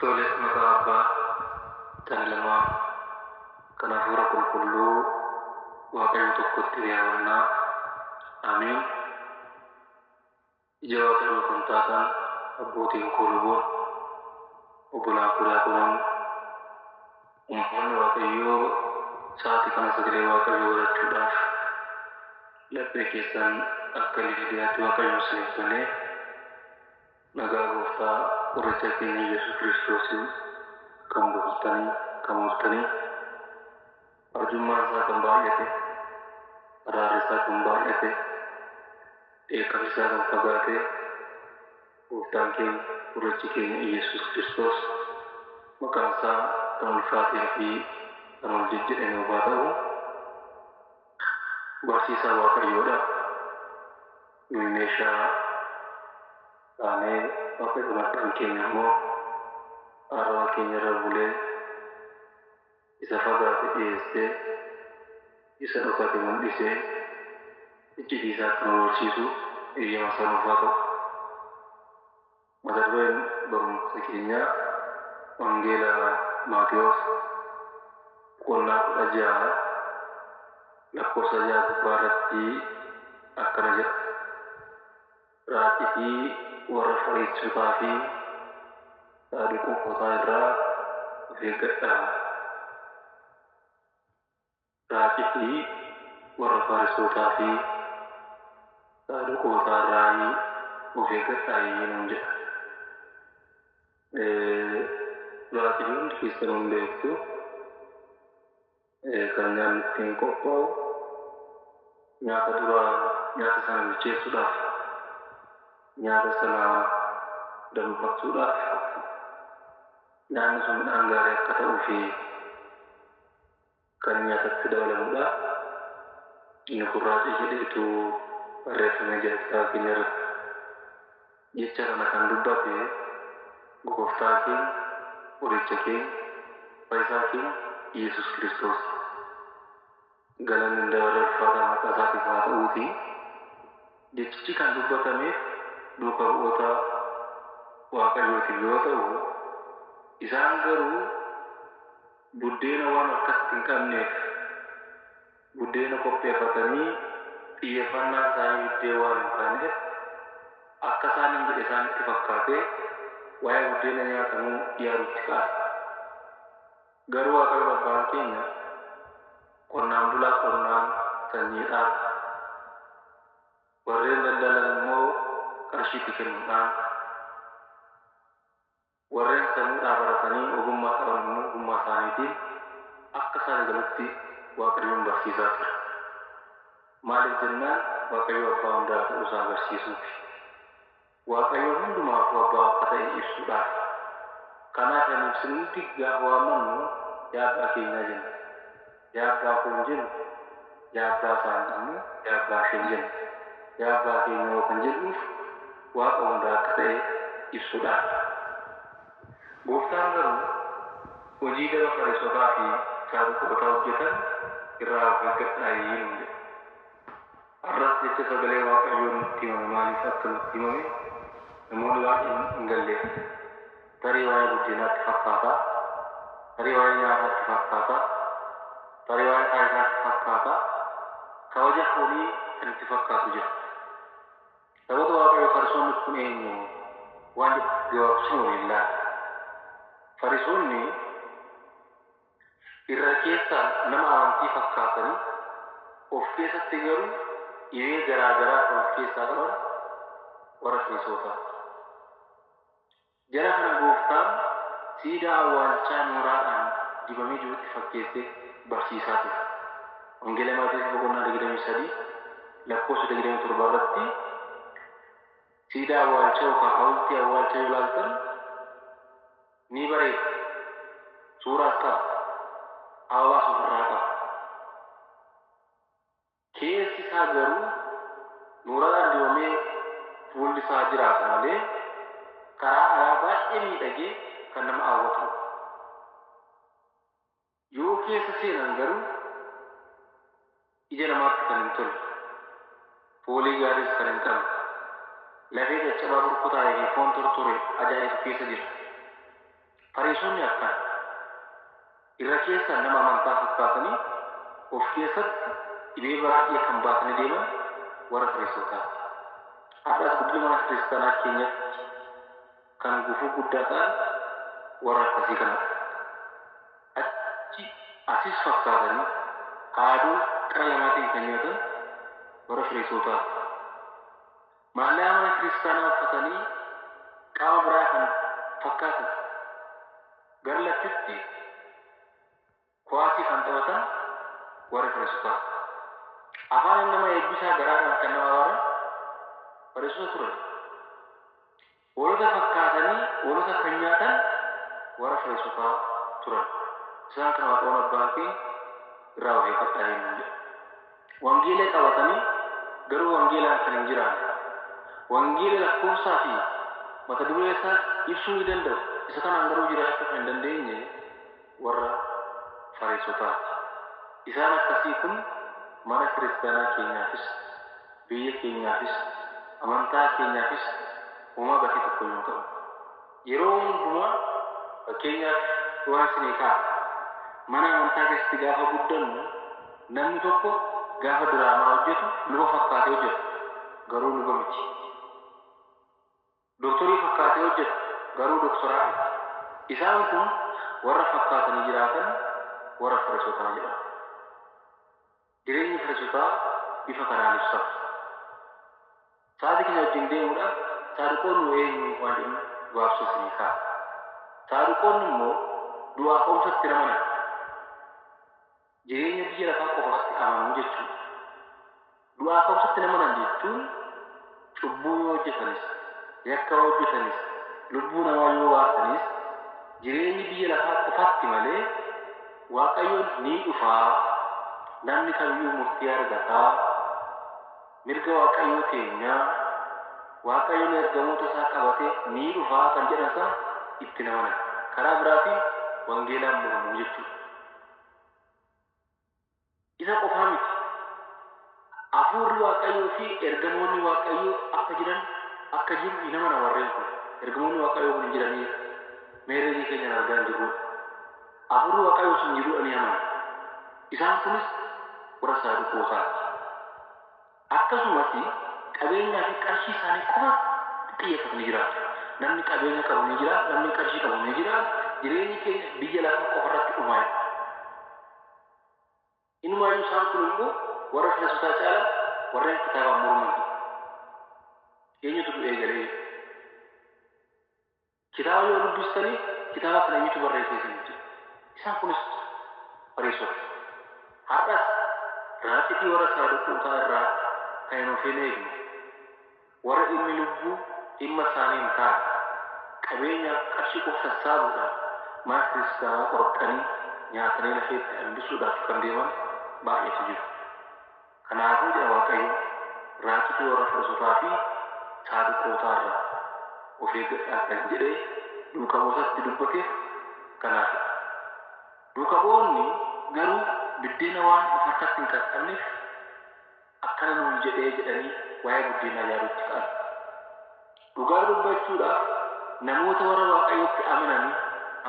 Tole maqaa Abbaa, kan Ilmaa, kan Hafuura Qulqulluu Waaqayyo tokkotti yaa'annaa. Amiin. Ija Waaqayyoo kan taatan abbootiin koo luboon, obbolaan kudaa kunuun, uummanni Waaqayyoo sa'aatii kana sagalee Waaqayyoo barachuudhaaf laphee keessan akka lidiyaatti Waaqayyoon isiniif banee nagaa Gooftaa qoricha keenya Yesuus Kiristoosiin kan bultanii arjummaan isaa kan baay'ate, araarri isaa kan baay'ate, dheekkamsi isaa kan fagaate, Gooftaan keenya qorichi keenya Yesuus Kiristoos maqaan isaa kan ulfaatee fi kan ol jejjedhame haa ta'u. Barsiisaa Waaqayyoodha. Nuyi meeshaa taanee Waaqayyo maqaan keenya immoo arraba keenya irra bulee isa fagaate dhiyeessee isa dhokate mul'isee iccitii isaa kan barsiisu eeyyama sanuuf haa ta'u. Mata dureen barumsa keenyaa Wangeela Maatewos boqonnaa 16 lakkoofsa 6 gubbaa irratti akkana jedha. Raacitii warra Fariisotaa fi Saduuqotaa irraa of eeggadhaa. Raacitii warra Fariisotaa fi Saduuqotaa irraa of eeggadhaa yennuu jedha. Raacitii hundi keessan hin beektu. Kan nyaanni ittiin qophaa'u nyaata sana bilcheessuudhaaf, nyaata sana dammaqsuudhaaf, nyaanni sun midhaan gaarii akka ta'uu fi kan nyaatatti dabalamudha. Inni gurraacha jedheetu barreeffamee jira kitaaba keenya irratti. Jecha kana kan dubbate Gooftaa keenya, qoricha keenya, fayyisaa keenya Yesuus Kiristoos. Galanni ulfaataa maqaa isaatiif haa ta'uuti. Jechichi kan dubbatameef duuka bu'oota Waaqayyootiif yoo ta'u, isaan garuu buddeena waan harkatti hin qabneef buddeena qopheeffatanii xiyyeeffannaa isaanii iddoo waan hin taaneef akka isaan hin jedhe isaanitti fakkaatee waa'ee buddeena nyaatamuu yaadutti ka'an. Garuu Waaqayyo Abbaan keenya qonnaan bulaa qonnaan sanyiidhaan, warreen daldalan immoo qarshiitti kennuudhaan, warreen samuudhaa baratanii ogummaa qaban immoo ogummaa isaaniitiin akka isaan galutti Waaqayyoon barsiisaa ture. Maaliif jennaan Waaqayyo abbaa hundaa ta'uu isaa agarsiisuufi. Waaqayyo hundumaaf abbaa akka ta'e ibsuudhaaf. Kanaaf ani ibsinutti gaafa waamannu yaa abbaa keenyaa jenna. Yaa abbaa kun jennu, yaa abbaa isaan jennu, yaa abbaa isheen jennu, yaa abbaa keenya yoo kan jedhuuf Waaqa hundaa akka ta'e ibsuudhaaf. Gooftaan garuu hojii daba Fariisotaa fi Saduuqotaa hojjetan irraa of eeggadhaa yennuu jedha. Har'as jecha sagalee Waaqayyoon nutti himame maaliif akka nutti himame namoonni baay'een hin galleef. Tarii waa'ee buddeenaatti fakkaata, tarii waa'ee nyaataatti fakkaata, tarii waa'ee taayisaatti fakkaata, kabaja foonii kan itti fakkaatu jira. Sababii Waaqayyo Fariisonni kun eenyu waan gabaabsinu waliin Fariisonni irra keessaan nama amantii fakkaatanii of keessatti garuu dhibee garaagaraa kan of keessaa qaban warra Fariisotaa. Jara kana Gooftaan siidaa awwaalchaa nooraadhaan dibamee jirutti fakkeessee barsiisaa ture. Wangeela Maatewos boqonnaa 23 lakkoofsa 27 irratti siidaa awwaalchaa yookaan hawultii awwaalchaa yoo ilaaltan ni bareeda. Suuraas qaba. Ababaas ofirraa qaba. Keessi isaa garuu nooraadhaan dibamee fuulli isaa jiraata malee karaa alaa baay'ee miidhagee kan nama hawwatudha. Yoo keessa seenan garuu ija namaatti kan hin tolle, foolii gaariis kan hin qabne, lafee caccabaa burkutaa fi foon tortore ajaa'iba keessa jira. Fariisonni akkan irra keessa nama amantaa fakkaatanii of keessatti dhibee baay'ee kan baatanii deeman warra Fariisotaati. Har'as guddina mana kiristaanaa keenyatti kan gufuu guddaa ta'an warra akkasii kanadha. Achi asis fakkaatanii haaduu qara lamaatiin kan nyaatan warra Fariisotaati. Maallaa mana kiristaanaa uffatanii qaama biraa kan fakkaatan gara lafitti kuwaasii kan taphatan warra Fariisotaati. Afaan nama eebbisaa garaadhaan kan nama abaaran Fariisota turan. Hoolota fakkaatanii hoolota kan nyaatan warra Fariisotaa turan. Isaan kan Waaqayyoon abbaan keenya irraa of eeggadhaa eenyuun jedha. Wangeela qabatanii garuu wangeelaan kan hin jiraanne. Wangeela lakkoofsaa fi mata duree isaa ibsuu ni danda'u. Isa kanaan garuu jiraachuu kan hin dandeenye warra Fariisotaati. Isaan akkasii kun mana kiristaanaa keenyaafis biyya keenyaafis amantaa keenyaafis uumaa gatii tokko yoo ta'u. Yeroo hundumaa fakkeenyaaf waan isinii ka'a. Mana amantaa keessatti gaafa guddannu namni tokko gaafa diraamaa hojjetu luba fakkaatee hojjetu garuu luba miti. Doktorii fakkaatee hojjetu garuu doktoraa miti. Isaan kun warra fakkaatanii jiraatan warra Fariisotaa jedhama. Jireenyi Fariisotaa bifa kanaan ibsama. Sa'aatii keenya wajjin deemuudhaaf saadiqoonni eenyu waan jedhu gaafsuu isinii ka'a. Saadiqoonni immoo du'aa ka'umsatti amanan. Jireenya biyya lafaa qofaatti amanuu jechuudha. Du'aa ka'umsatti amanan jechuun cubbuu yoo hojjetanis, yakka yoo hojjetanis, lubbuu namaa yoo baasanis jireenyi biyya lafaa qofaatti malee Waaqayyoon ni dhufaa. Namni kamiyyuu murtii argataa. Mirga Waaqayyoo keenyaa Waaqayyoon ergamoota isaa qabatee ni dhufaa kan jedhan isaa itti amanan. Karaa biraatiin wangeelaan mormuu jechuudha. Isa qofaa miti. Hafuurri Waaqayyoo fi ergamoonni Waaqayyoo akka jiran akka jiru hin amana warreen kun. Ergamoonni Waaqayyoo kun hin jiranii meerree keenya argaa hin jirru. Hafuurri Waaqayyoo sun jiru ni amana. Isaan kunis warra Saduqootaati. Akkasumas qabeenyaa fi qarshii isaanii qofa xiyyeeffatanii jiraatu. Namni qabeenya qabu ni jira, namni qarshii qabu ni jira. Jireenyi keenya biyya lafaa qofa irratti dhumaa'e. Inumaayyuu isaan kun immoo warra Fariisotaa caala warreen kitaabaan morman. Eenyutu du'ee galee? Kitaaba yoo dubbistanii kitaaba kana eenyutu barreessee jechuudha. Isaan kunis Fariisota. Har'as raacitii warra Saduqootaa irraa kan hin of eegnu warra dhimmi lubbuu dhimma isaanii hin taane qabeenya qarshii qofa sassaabuudhaan mana kiristaanaa qorqanii nyaatanii lafeetti hambisuudhaaf kan deeman baay'eetu jiru. Kanaafuu jedha Waaqayyo raacitii warra Fariisotaa fi Saduqootaa irraa of eeggadhaa kan jedhee duuka bu'ootatti dubbateef kanaafidha. Duuka bu'oonni garuu biddeena waan of harkatti hin qaqqabneef akkana nuun jedhee jedhanii waa'ee buddeenaa yaadutti ka'an. Dhugaa dubbachuudhaaf namoota warra Waaqayyootti amananii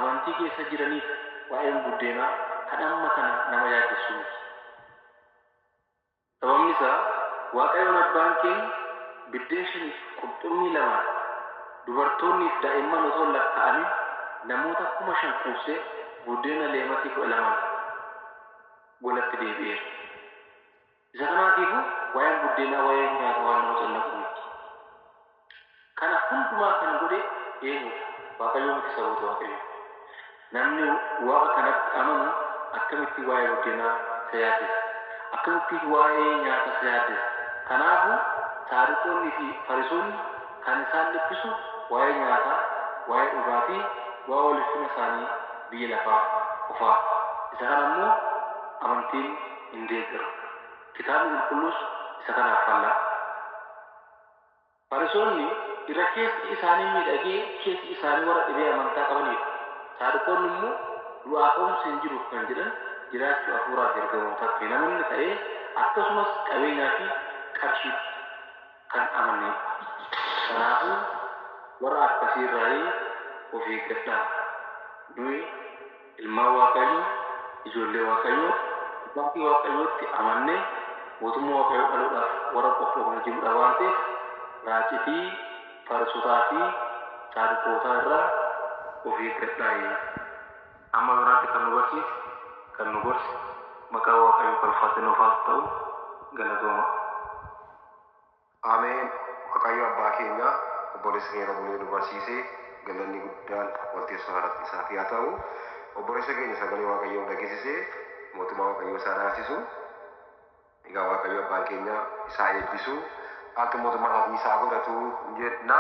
amantii keessa jiraniif waa'een buddeenaa kan amma kana nama yaaddessu miti. Sababni isaa Waaqayyoon abbaan keenya biddeen shaniif qurxummii lamaan dubartoonniif daa'imman osoo lakkaa'anii namoota 5,000 kuusee buddeena leematii 12 golatti deebi'eera. Isa kanaatiifuu waa'een buddeenaa waa'ee nyaata waan nama callaqu miti. Kana hundumaa kan godhe eenyudha? Waaqayyoo miti saboota Waaqayyoo. Namni waaqa kanatti amanu akkamitti waa'ee buddeenaa isa yaaddessa? Akkamitti waa'ee nyaata isa yaaddessa? Kanaafuu Saduqoonnii fi Fariisonni kan isaan dhiphisu waa'ee nyaataa, waa'ee dhugaatii, waa'ee ulfina isaanii biyya lafaa qofaa. Isa kana immoo amantiin hin deeggaru. Kitaabni qulqulluus isa kanaaf faallaa. Fariisonni irra keessi isaanii miidhagee keessi isaanii warra dhibee amantaa qabanidha. Saduqoonni immoo du'aa ka'umsi hin jiru kan jedhan jiraachuu hafuuraa fi ergamootaatti namoonni ta'ee akkasumas qabeenyaa fi qarshii kan amanneedha. Kanaafuu warra akkasii irraa of eeggadhaa. nuyi ilmaan waaqayyoo ijoollee waaqayyoo maatii waaqayyootti amannee mootummaa waaqayyoo dhaluudhaaf warra qophoofne jirudha waan ta'eef raacitii Fariisotaa fi Saadduqootaa irraa of eeggadhaa. Amma biraatti kan nu barsiise kan nu gorse maqaa waaqayyoo kan ulfaatinoof haa ta'u galatooma. Ameen. Waaqayyo abbaa keenya obboleessa keenya Rabulee nu barsiisee galanni guddaan walteessoo haadha isaaf haa ta'u. Obboleessa keenya sagalee waaqayyoo dhageessisee mootummaa waaqayyoo isaa dhaabsisu. Egaa waaqayyo abbaan keenya isaa eebbisu akka mootummaa isaatii isaa godhatu jenna.